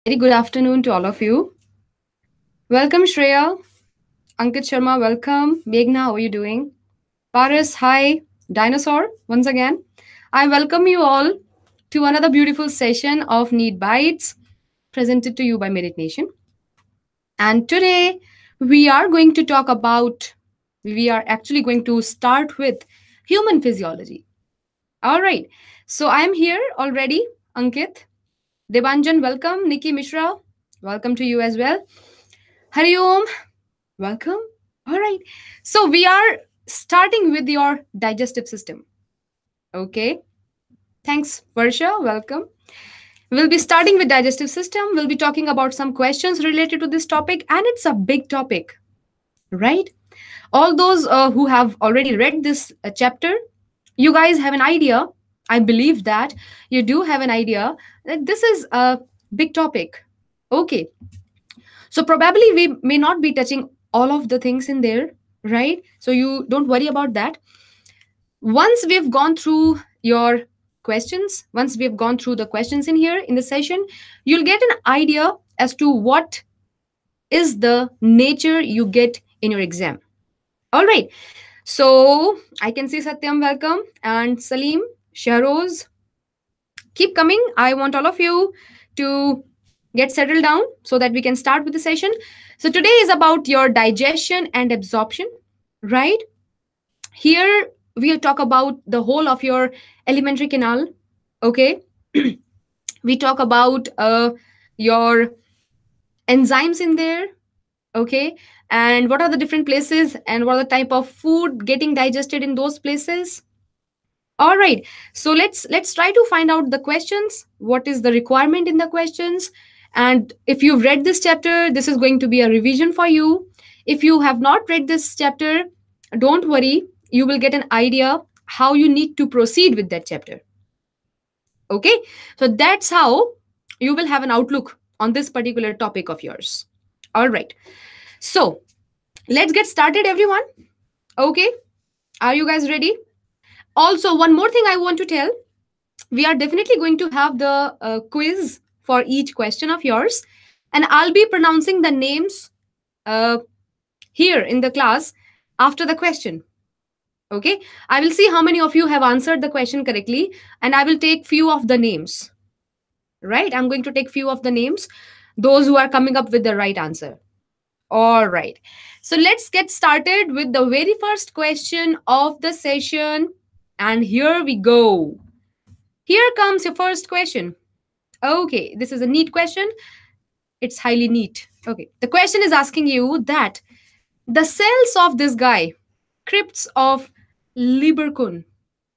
very good afternoon to all of you. Welcome, Shreya. Ankit Sharma, welcome. Meghna, how are you doing? Paris, hi. Dinosaur, once again. I welcome you all to another beautiful session of NEET Bytes presented to you by Meritnation. And today we are actually going to start with human physiology. All right. So I am here already, Ankit. Debanjan, welcome. Nikki Mishra, welcome to you as well. Hari Om, welcome. All right. So we are starting with your digestive system. Okay. Thanks, Varsha. Welcome. We'll be starting with digestive system. We'll be talking about some questions related to this topic, and it's a big topic, right? All those who have already read this chapter, you guys have an idea. I believe that you do have an idea that this is a big topic. Okay. So probably we may not be touching all of the things in there, right? So you don't worry about that. Once we've gone through your questions, once we've gone through the questions in here in the session, you'll get an idea as to what is the nature you get in your exam. All right. So I can see Satyam, welcome, and Salim, Shahroz, keep coming. I want all of you to get settled down so that we can start with the session. So today is about your digestion and absorption, right? Here we talk about the whole of your alimentary canal. Okay. We talk about your enzymes in there. Okay. And what are the different places and what are the type of food getting digested in those places. All right. So let's try to find out the questions. What is the requirement in the questions? And if you've read this chapter, this is going to be a revision for you. If you have not read this chapter, don't worry. You will get an idea how you need to proceed with that chapter. Okay. So that's how you will have an outlook on this particular topic of yours. All right. So let's get started, everyone. Okay. Are you guys ready? Also, one more thing I want to tell. We are definitely going to have the quiz for each question of yours. And I'll be pronouncing the names here in the class after the question. Okay. I will see how many of you have answered the question correctly. And I will take few of the names. Right. I'm going to take few of the names. Those who are coming up with the right answer. All right. So let's get started with the very first question of the session. And here we go. Here comes your first question. Okay, this is a neat question. It's highly neat. Okay, the question is asking you that the cells of this guy, crypts of Lieberkühn.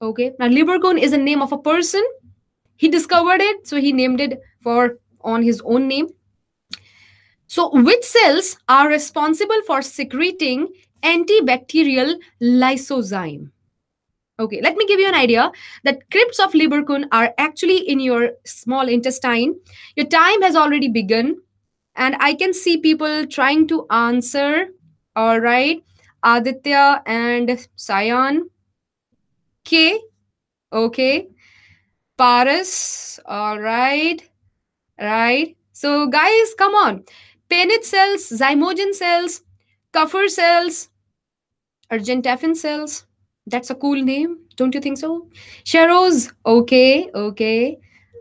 Okay, now Lieberkühn is a name of a person. He discovered it, so he named it on his own name. So, which cells are responsible for secreting antibacterial lysozyme? Okay, let me give you an idea that crypts of Lieberkühn are actually in your small intestine. Your time has already begun, and I can see people trying to answer. All right, Aditya and Sayan. K. Okay. Paris. All right. Right. So, guys, come on. Pennant cells, zymogen cells, Kupffer cells, Argentafin cells. That's a cool name, don't you think so? Sharoz, okay, okay.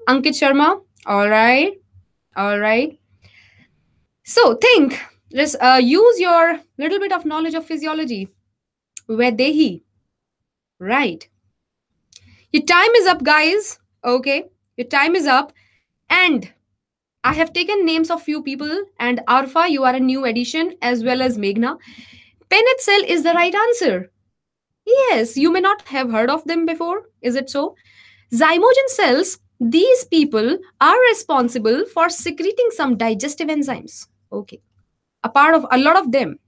Ankit Sharma, all right, all right. So think, just use your little bit of knowledge of physiology. Vedehi, right. Your time is up, guys. Okay, your time is up. And I have taken names of few people. And Arfa, you are a new addition, as well as Meghna. Pennant cell is the right answer. Yes, you may not have heard of them before. Is it so? Zymogen cells, these people are responsible for secreting some digestive enzymes. Okay. A part of a lot of them,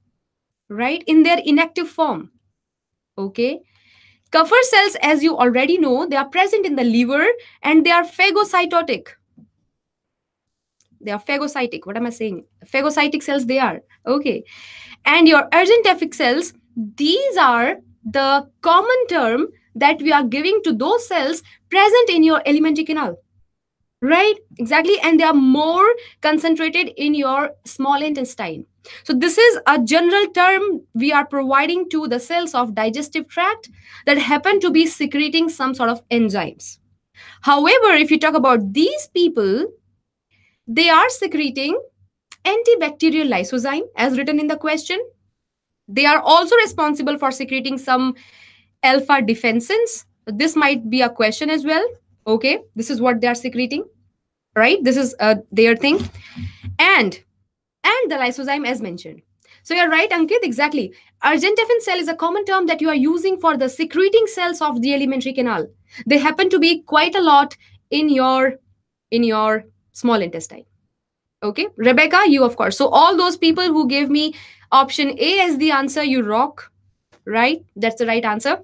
right? In their inactive form. Okay. Kupffer cells, as you already know, they are present in the liver and they are phagocytotic. They are phagocytic. What am I saying? Phagocytic cells they are. Okay. And your Argentaffic cells, these are the common term that we are giving to those cells present in your alimentary canal. Right? Exactly. And they are more concentrated in your small intestine. So, this is a general term we are providing to the cells of digestive tract that happen to be secreting some sort of enzymes. However, if you talk about these people, they are secreting antibacterial lysozyme, as written in the question. They are also responsible for secreting some alpha defensins. This might be a question as well. Okay, this is what they are secreting, right? This is their thing. And the lysozyme as mentioned. So you're right, Ankit, exactly. Argentefin cell is a common term that you are using for the secreting cells of the alimentary canal. They happen to be quite a lot in your small intestine. Okay, Rebecca, you of course. So all those people who gave me option A as the answer, you rock, right? That's the right answer.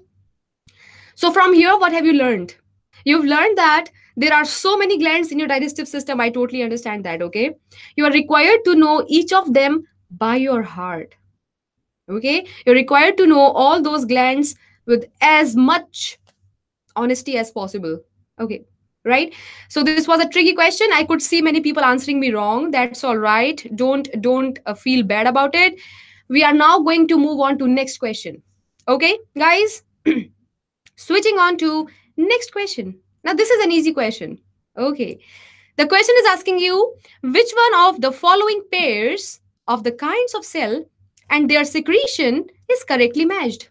So from here, what have you learned? You've learned that there are so many glands in your digestive system. I totally understand that. Okay, you are required to know each of them by your heart. Okay, you're required to know all those glands with as much honesty as possible. Okay, right? So this was a tricky question. I could see many people answering me wrong. That's all right. Don't feel bad about it. We are now going to move on to next question. Okay, guys, switching on to next question. Now this is an easy question. Okay, the question is asking you which one of the following pairs of the kinds of cell and their secretion is correctly matched.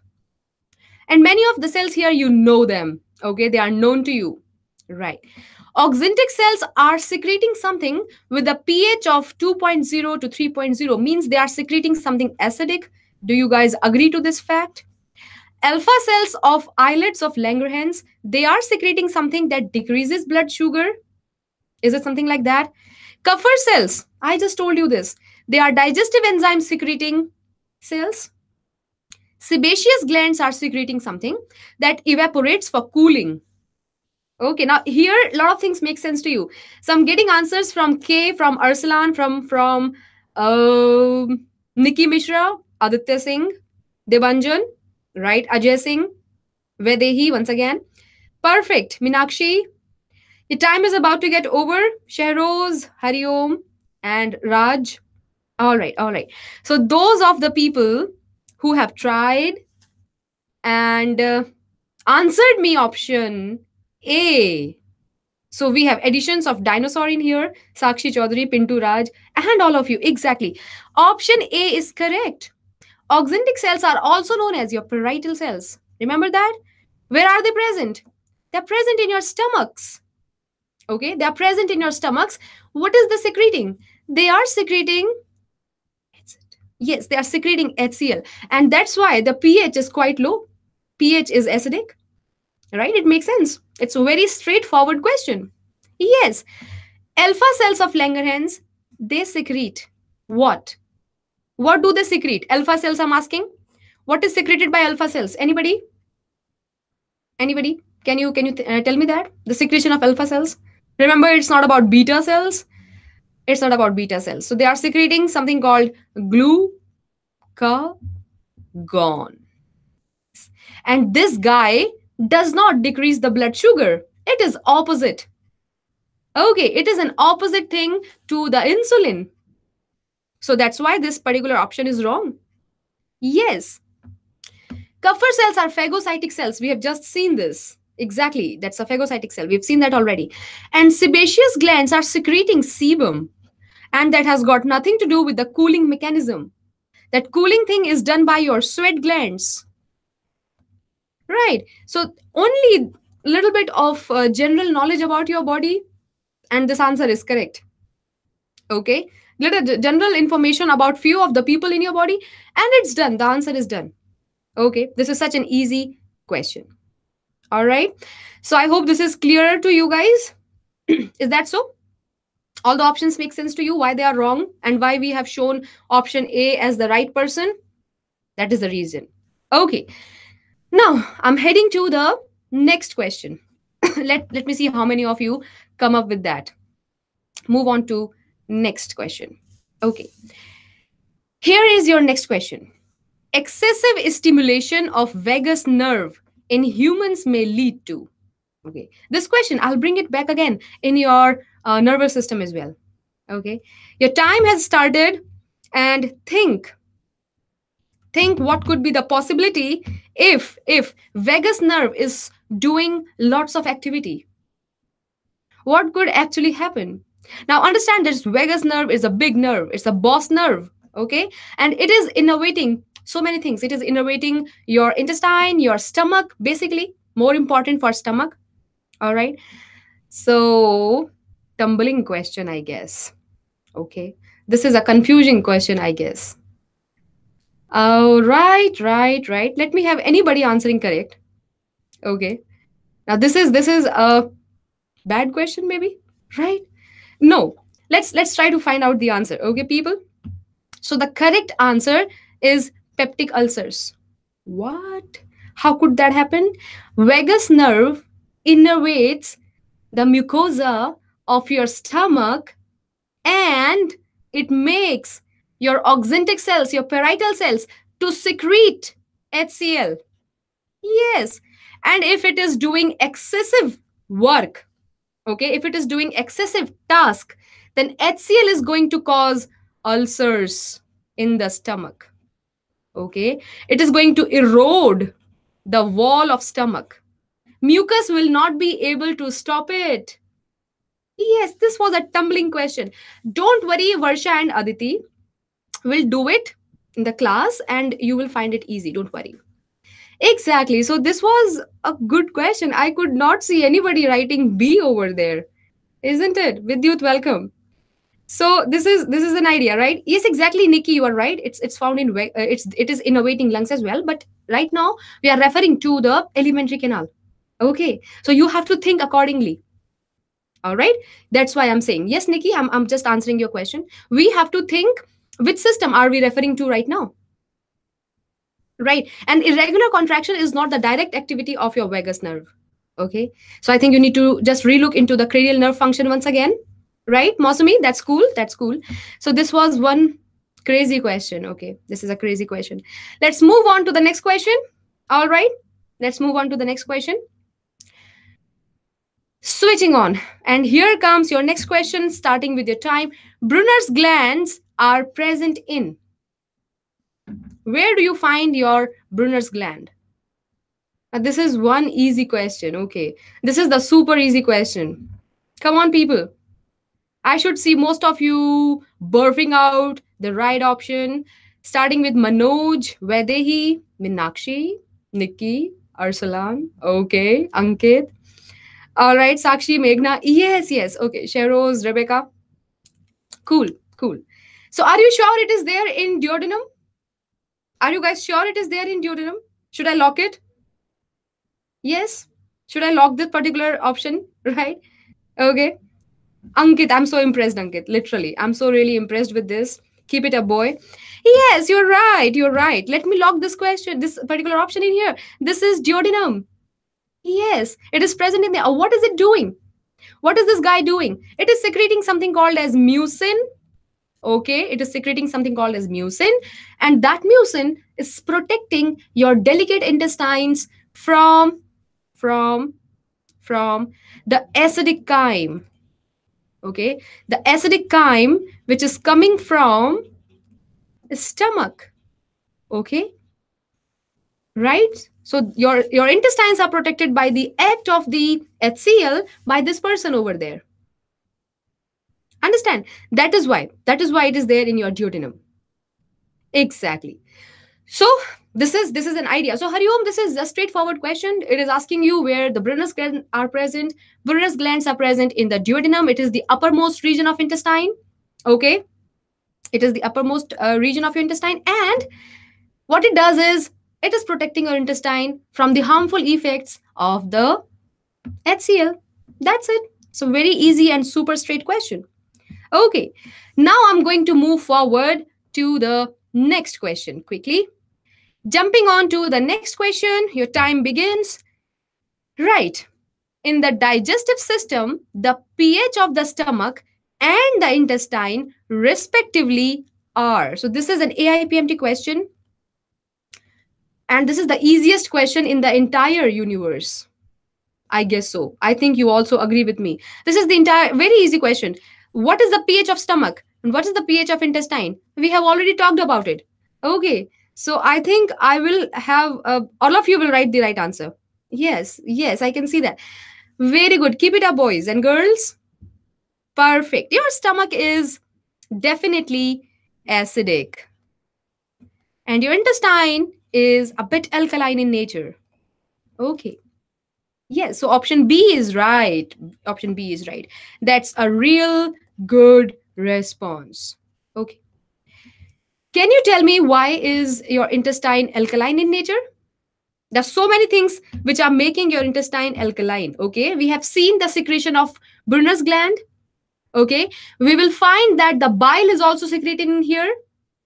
And many of the cells here, you know them. Okay, they are known to you. Right. Oxyntic cells are secreting something with a pH of 2.0 to 3.0, means they are secreting something acidic. Do you guys agree to this fact? Alpha cells of islets of Langerhans, they are secreting something that decreases blood sugar. Is it something like that? Kupffer cells, I just told you this. They are digestive enzyme secreting cells. Sebaceous glands are secreting something that evaporates for cooling. Okay, now here a lot of things make sense to you. So I'm getting answers from K, from Arsalan, from Nikki Mishra, Aditya Singh, Debanjan, right? Ajay Singh, Vedehi once again. Perfect. Minakshi, your time is about to get over. Shehroz, Hariom, and Raj. All right, all right. So those of the people who have tried and answered me option A. So we have additions of dinosaur in here, Sakshi Chaudhary, Pintu Raj, and all of you. Exactly. Option A is correct. Oxyntic cells are also known as your parietal cells. Remember that? Where are they present? They're present in your stomachs. Okay, they're present in your stomachs. What is the secreting? They are secreting. Yes, they are secreting HCl. And that's why the pH is quite low. pH is acidic. Right? It makes sense. It's a very straightforward question. Yes. Alpha cells of Langerhans, they secrete what? What do they secrete? Alpha cells, I'm asking. What is secreted by alpha cells? Anybody? Anybody? Can you tell me that? The secretion of alpha cells? Remember, it's not about beta cells. It's not about beta cells. So they are secreting something called glucagon. And this guy does not decrease the blood sugar. It is opposite. Okay, it is an opposite thing to the insulin. So that's why this particular option is wrong. Yes. Kupffer cells are phagocytic cells. We have just seen this. Exactly. That's a phagocytic cell. We've seen that already. And sebaceous glands are secreting sebum. And that has got nothing to do with the cooling mechanism. That cooling thing is done by your sweat glands. Right. So only a little bit of general knowledge about your body, and this answer is correct. Okay. Little general information about few of the people in your body, and it's done. The answer is done. Okay. This is such an easy question. All right. So I hope this is clearer to you guys. Is that so? All the options make sense to you, why they are wrong, and why we have shown option A as the right person? That is the reason. Okay. Now, I'm heading to the next question. let me see how many of you come up with that. Move on to next question. Okay. Here is your next question. Excessive stimulation of vagus nerve in humans may lead to. Okay. This question, I'll bring it back again in your nervous system as well. Okay, your time has started, and think what could be the possibility if vagus nerve is doing lots of activity. What could actually happen? Now understand this vagus nerve is a big nerve, it's a boss nerve, okay? And it is innervating so many things. It is innervating your intestine, your stomach, basically, more important for stomach. All right. So, tumbling question, I guess. Okay. This is a confusing question, I guess. Oh, right. Let me have anybody answering correct. Okay. Now this is a bad question, maybe, right? No. Let's try to find out the answer. Okay, people. So the correct answer is peptic ulcers. What? How could that happen? Vagus nerve innervates the mucosa of your stomach, and it makes your oxyntic cells, your parietal cells, to secrete HCl. Yes. And if it is doing excessive work, okay, if it is doing excessive task, then HCl is going to cause ulcers in the stomach. Okay. It is going to erode the wall of stomach. Mucus will not be able to stop it. Yes, this was a tumbling question. Don't worry, Varsha and Aditi will do it in the class and you will find it easy. Don't worry. Exactly. So this was a good question. I could not see anybody writing B over there, isn't it? Vidyut, welcome. So this is an idea, right? Yes, exactly, Nikki. You are right. It's found in it is innervating lungs as well. But right now we are referring to the alimentary canal. Okay, so you have to think accordingly. All right, that's why I'm saying yes, Nikki. I'm just answering your question. We have to think which system are we referring to right now, right? And irregular contraction is not the direct activity of your vagus nerve. Okay, so I think you need to just relook into the cranial nerve function once again, right, Mosumi? That's cool. That's cool. So this was one crazy question. Okay, this is a crazy question. Let's move on to the next question. All right, let's move on to the next question. Switching on, and here comes your next question, starting with your time. Brunner's glands are present in. Where do you find your Brunner's gland? This is one easy question. Okay, this is the super easy question. Come on, people. I should see most of you burping out the right option, starting with Manoj, Vedehi, Minakshi, Nikki, Arsalan. Okay, Ankit. All right, Sakshi, Meghna. Yes. Okay, Sheroz, Rebecca. Cool, cool. So, are you sure it is there in duodenum? Are you guys sure it is there in duodenum? Should I lock it? Yes. Should I lock this particular option? Right. Okay. Ankit, I'm so impressed, Ankit. Literally, I'm so really impressed with this. Keep it a boy. Yes, you're right. You're right. Let me lock this question, this particular option in here. This is duodenum. Yes, it is present in there. What is it doing? What is this guy doing? It is secreting something called as mucin. Okay, it is secreting something called as mucin, and that mucin is protecting your delicate intestines from from the acidic chyme. Okay, the acidic chyme which is coming from stomach. Okay, right? So your intestines are protected by the act of the HCl by this person over there. Understand? That is why it is there in your duodenum. Exactly. So this is an idea. So Hariom, this is a straightforward question. It is asking you where the Brunner's glands are present. Brunner's glands are present in the duodenum. It is the uppermost region of intestine. Okay, it is the uppermost region of your intestine, and what it does is it is protecting your intestine from the harmful effects of the HCl. That's it. So very easy and super straight question. Okay, now I'm going to move forward to the next question quickly. Jumping on to the next question, your time begins. Right. In the digestive system, the pH of the stomach and the intestine respectively are. So this is an AIPMT question. And this is the easiest question in the entire universe. I guess so. I think you also agree with me. This is the entire very easy question. What is the pH of stomach? And what is the pH of intestine? We have already talked about it. Okay. So I think I will have all of you will write the right answer. Yes, yes, I can see that. Very good. Keep it up, boys and girls. Perfect. Your stomach is definitely acidic, and your intestine is a bit alkaline in nature. Okay. Yes, so option B is right. Option B is right. That's a real good response. Okay. Can you tell me why is your intestine alkaline in nature? There's so many things which are making your intestine alkaline. Okay. We have seen the secretion of Brunner's gland. Okay. We will find that the bile is also secreted in here.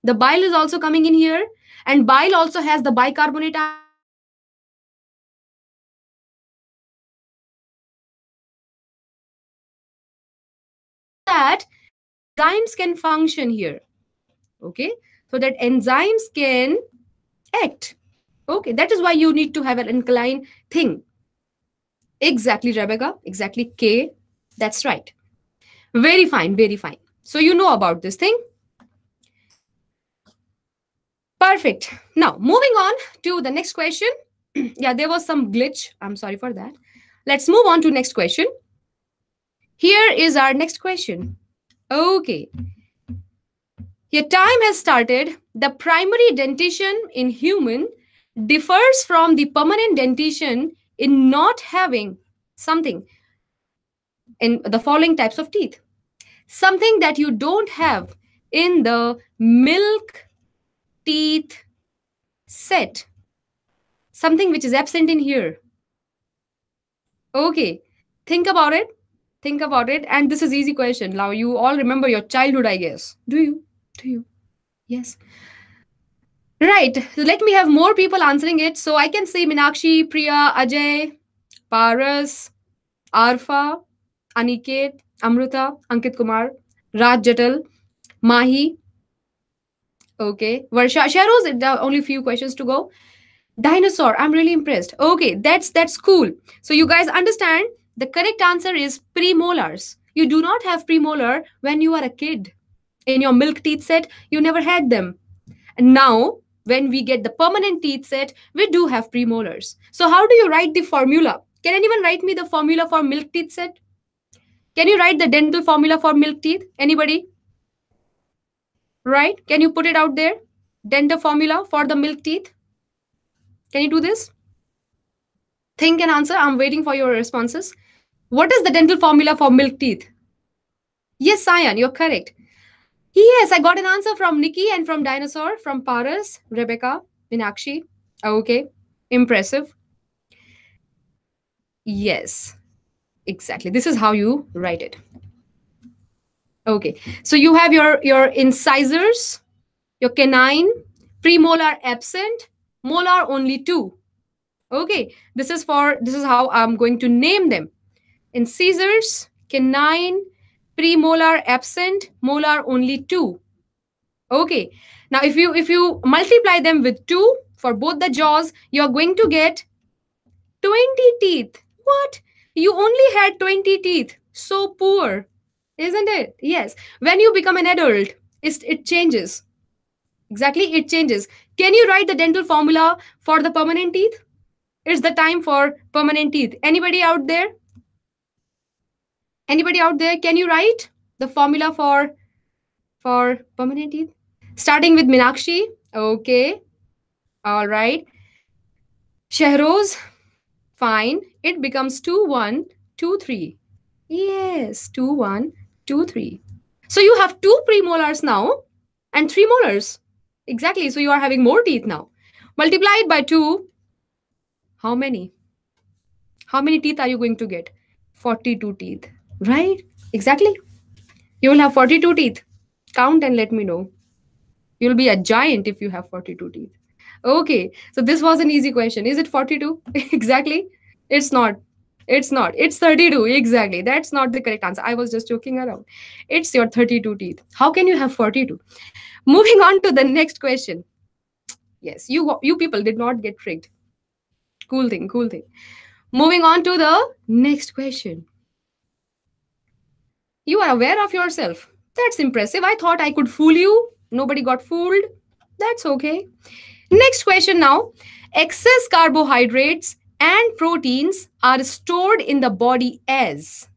The bile is also coming in here. And bile also has the bicarbonate ions. That enzymes can function here. Okay. So that enzymes can act. Okay. That is why you need to have an alkaline thing. Exactly, Rebecca. Exactly, K. That's right. Very fine. Very fine. So you know about this thing. Perfect. Now, moving on to the next question. Yeah, there was some glitch. I'm sorry for that. Let's move on to next question. Here is our next question. Okay. Your time has started. The primary dentition in human differs from the permanent dentition in not having something in the following types of teeth. Something that you don't have in the milk teeth set. Something which is absent in here. Okay. Think about it. Think about it. And this is easy question. Now you all remember your childhood, I guess. Do you? Do you? Yes. Right. So let me have more people answering it. So I can say Minakshi, Priya, Ajay, Paras, Arfa, Aniket, Amruta, Ankit Kumar, Raj Jatal, Mahi. Okay. Varsha, Shahroz, only few questions to go. Dinosaur. I'm really impressed. Okay, that's cool. So you guys understand the correct answer is premolars. You do not have premolar when you are a kid. In your milk teeth set, you never had them. And now, when we get the permanent teeth set, we do have premolars. So how do you write the formula? Can anyone write me the formula for milk teeth set? Can you write the dental formula for milk teeth? Anybody? Right? Can you put it out there? Dental formula for the milk teeth? Can you do this? Think and answer. I'm waiting for your responses. What is the dental formula for milk teeth? Yes, Sayan, you're correct. Yes, I got an answer from Nikki and from Dinosaur, from Paras, Rebecca, Minakshi. Okay, impressive. Yes, exactly. This is how you write it. Okay, so you have your incisors, your canine, premolar absent, molar only two. Okay, this is how I'm going to name them. Incisors, canine, premolar absent, molar only two. Okay. Now if you multiply them with 2 for both the jaws, you're going to get 20 teeth. What? You only had 20 teeth. So poor. Isn't it? Yes. When you become an adult, it changes. Exactly, it changes. Can you write the dental formula for the permanent teeth? It's the time for permanent teeth. Anybody out there? Anybody out there? Can you write the formula for permanent teeth? Starting with Minakshi. Okay. All right. Shahroz. Fine. It becomes 2, 1, 2, 3. Yes. 2, 1, 2, 3. So you have 2 premolars now and 3 molars. Exactly. So you are having more teeth now. Multiplied by 2. How many? How many teeth are you going to get? 42 teeth. Right? Exactly. You will have 42 teeth. Count and let me know. You'll be a giant if you have 42 teeth. Okay, so this was an easy question. Is it 42? Exactly. It's not. It's not. It's 32. Exactly. That's not the correct answer. I was just joking around. It's your 32 teeth. How can you have 42? Moving on to the next question. Yes, you people did not get tricked. Cool thing, cool thing. Moving on to the next question. You are aware of yourself. That's impressive. I thought I could fool you. Nobody got fooled. That's okay. Next question now. Excess carbohydrates and proteins are stored in the body as.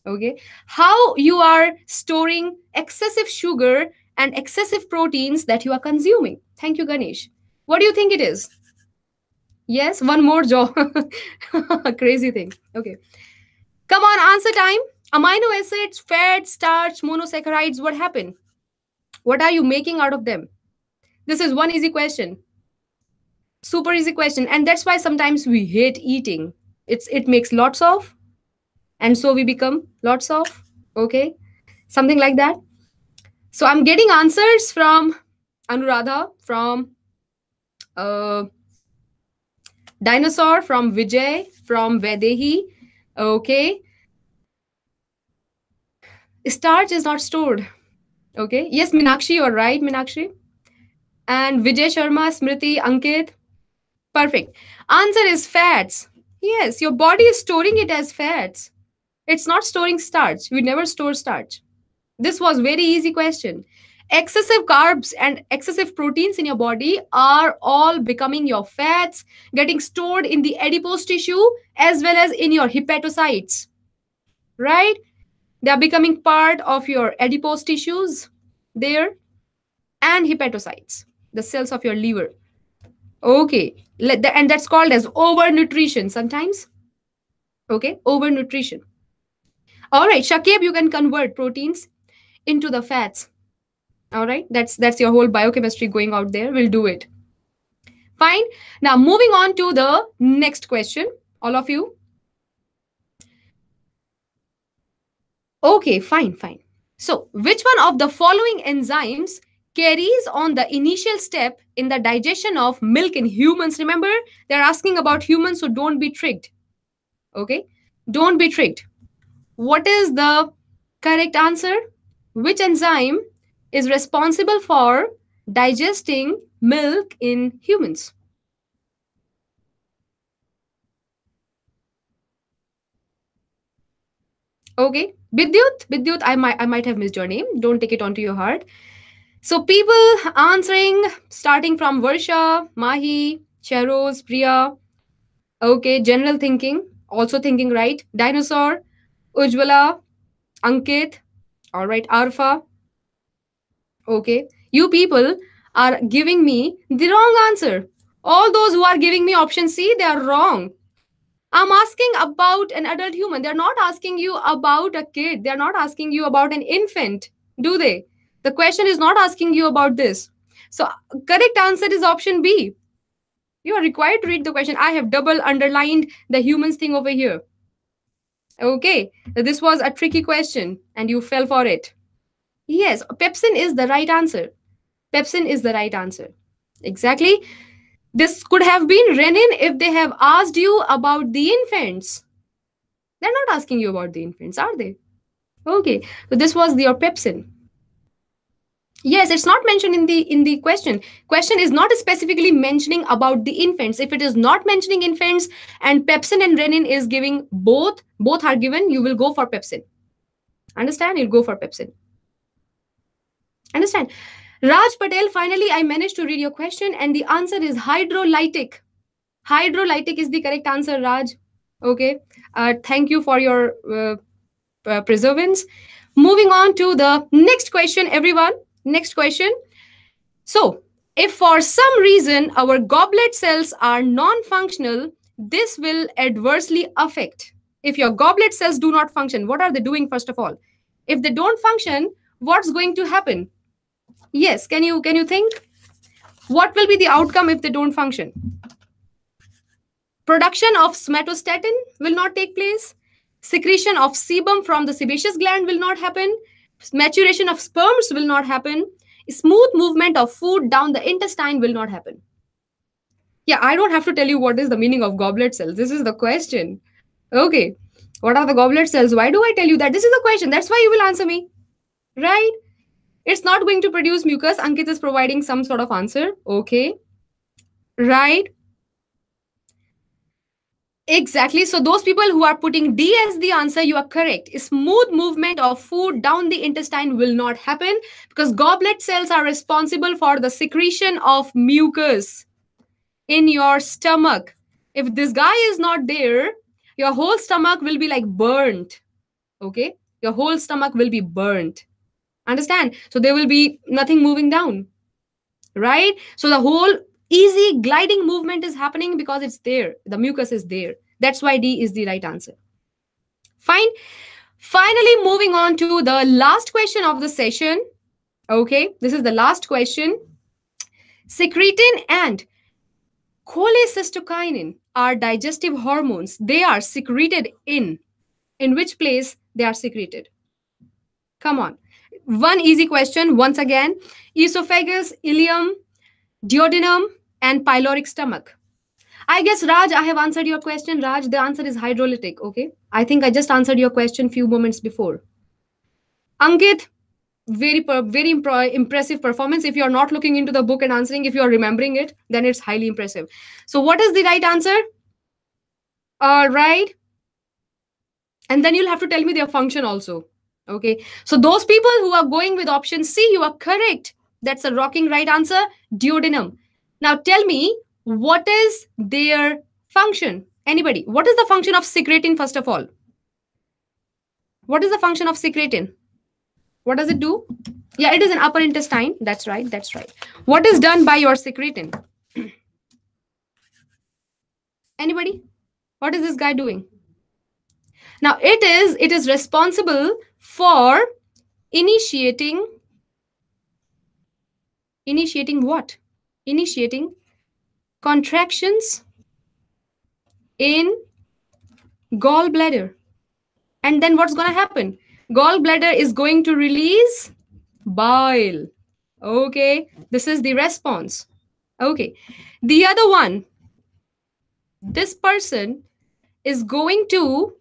Okay. How you are storing excessive sugar and excessive proteins that you are consuming. Thank you, Ganesh. What do you think it is? Yes, one more jaw. Crazy thing. Okay. Come on, answer time. Amino acids, fat, starch, monosaccharides, what happened? What are you making out of them? This is one easy question. Super easy question. And that's why sometimes we hate eating. It makes lots of, and so we become lots of. Okay. Something like that. So I'm getting answers from Anuradha, from uh, Dinosaur, from Vijay, from Vedehi. Okay. Starch is not stored. Okay. Yes, Minakshi, you're right, Minakshi. And Vijay Sharma, Smriti, Ankit. Perfect. Answer is fats. Yes, your body is storing it as fats. It's not storing starch. We never store starch. This was very easy question. Excessive carbs and excessive proteins in your body are all becoming your fats, getting stored in the adipose tissue as well as in your hepatocytes. Right? They are becoming part of your adipose tissues there and hepatocytes, the cells of your liver. Okay. And that's called as overnutrition sometimes. Okay. Overnutrition. All right. Shakib, you can convert proteins into the fats. All right. That's your whole biochemistry going out there. We'll do it. Fine. Now moving on to the next question. All of you. Okay. Fine. So which one of the following enzymes carries on the initial step in the digestion of milk in humans? Remember, they're asking about humans, so don't be tricked. Okay. Don't be tricked. What is the correct answer? Which enzyme is responsible for digesting milk in humans? Okay, Vidyut, I might have missed your name. Don't take it onto your heart. So people answering, starting from Varsha, Mahi, Cheros, Priya. Okay, general thinking, also thinking right. Dinosaur, Ujwala, Ankit. All right, Arfa. Okay, you people are giving me the wrong answer. All those who are giving me option C, they are wrong. I'm asking about an adult human. They're not asking you about a kid. They're not asking you about an infant, do they? The question is not asking you about this. So, correct answer is option B. You are required to read the question. I have double underlined the humans thing over here. Okay, this was a tricky question and you fell for it. Yes, pepsin is the right answer. Pepsin is the right answer. Exactly. This could have been renin if they have asked you about the infants. They're not asking you about the infants, are they? Okay. So this was your pepsin. Yes, it's not mentioned in the question. Question is not specifically mentioning about the infants. If it is not mentioning infants and pepsin and renin is giving both are given, you will go for pepsin. Understand? You'll go for pepsin. Understand? Raj Patel, finally, I managed to read your question, and the answer is hydrolytic. Hydrolytic is the correct answer, Raj. Okay. Thank you for your preservance. Moving on to the next question, everyone. Next question. So, if for some reason our goblet cells are non functional, this will adversely affect. If your goblet cells do not function, what are they doing, first of all? If they don't function, what's going to happen? Yes, can you think? What will be the outcome if they don't function? Production of somatostatin will not take place. Secretion of sebum from the sebaceous gland will not happen. Maturation of sperms will not happen. Smooth movement of food down the intestine will not happen. Yeah, I don't have to tell you what is the meaning of goblet cells. This is the question. Okay. What are the goblet cells? Why do I tell you that? This is the question. That's why you will answer me. Right? It's not going to produce mucus. Ankit is providing some sort of answer. Okay. Right. Exactly. So those people who are putting D as the answer, you are correct. Smooth movement of food down the intestine will not happen because goblet cells are responsible for the secretion of mucus in your stomach. If this guy is not there, your whole stomach will be like burnt. Okay? Your whole stomach will be burnt. Understand? So there will be nothing moving down, right? So the whole easy gliding movement is happening because it's there. The mucus is there. That's why D is the right answer. Fine. Finally, moving on to the last question of the session. Okay, this is the last question. Secretin and cholecystokinin are digestive hormones. They are secreted in which place they are secreted? Come on. One easy question once again. Esophagus, ileum, duodenum, and pyloric stomach. I guess, Raj, I have answered your question. Raj, the answer is hydrolytic. Okay. I think I just answered your question few moments before. Ankit, impressive performance. If you are not looking into the book and answering, if you are remembering it, then it's highly impressive. So, what is the right answer? All right. And then you'll have to tell me their function also. Okay. So, those people who are going with option C, you are correct. That's a rocking right answer. Duodenum. Now, tell me, what is their function? Anybody? What is the function of secretin, first of all? What is the function of secretin? What does it do? Yeah, it is an upper intestine. That's right. That's right. What is done by your secretin? Anybody? What is this guy doing? Now, it is responsible for initiating what? Initiating contractions in gallbladder. And then what's going to happen? Gallbladder is going to release bile. Okay, this is the response. Okay, the other one, this person is going to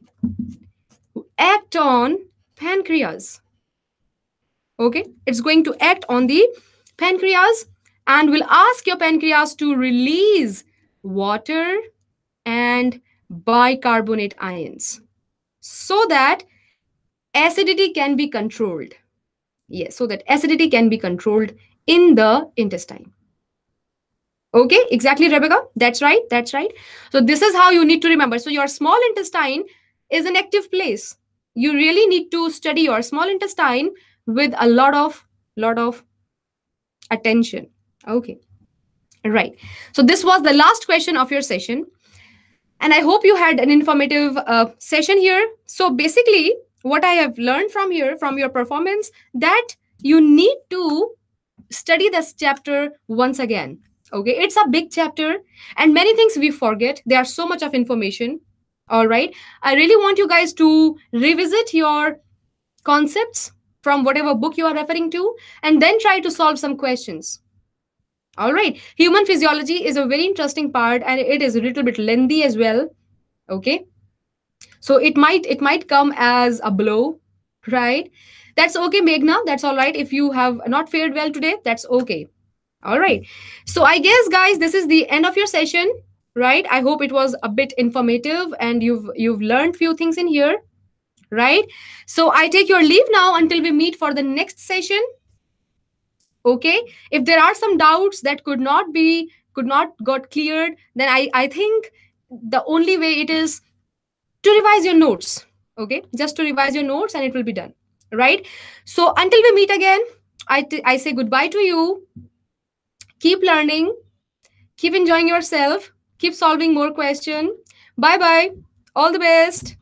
act on pancreas. Okay, it's going to act on the pancreas and will ask your pancreas to release water and bicarbonate ions so that acidity can be controlled. Yes, so that acidity can be controlled in the intestine. Okay, exactly, Rebecca. That's right. That's right. So this is how you need to remember. So your small intestine is an active place. You really need to study your small intestine with a lot of attention. Okay, right. So this was the last question of your session, and I hope you had an informative session here. So basically, what I have learned from here, from your performance, that you need to study this chapter once again. Okay, it's a big chapter and many things we forget. There are so much of information. All right, I really want you guys to revisit your concepts from whatever book you are referring to and then try to solve some questions. All right, human physiology is a very interesting part and it is a little bit lengthy as well. Okay, so it might come as a blow, right? That's okay, Meghna. That's all right. If you have not fared well today, that's okay. All right. So I guess, guys, this is the end of your session, right? I hope it was a bit informative and you've learned few things in here, right? So I take your leave now until we meet for the next session. Okay. If there are some doubts that could not got cleared, then I think the only way it is to revise your notes. Okay, just to revise your notes and it will be done, right? So until we meet again, I say goodbye to you. Keep learning, keep enjoying yourself, keep solving more questions. Bye bye, all the best.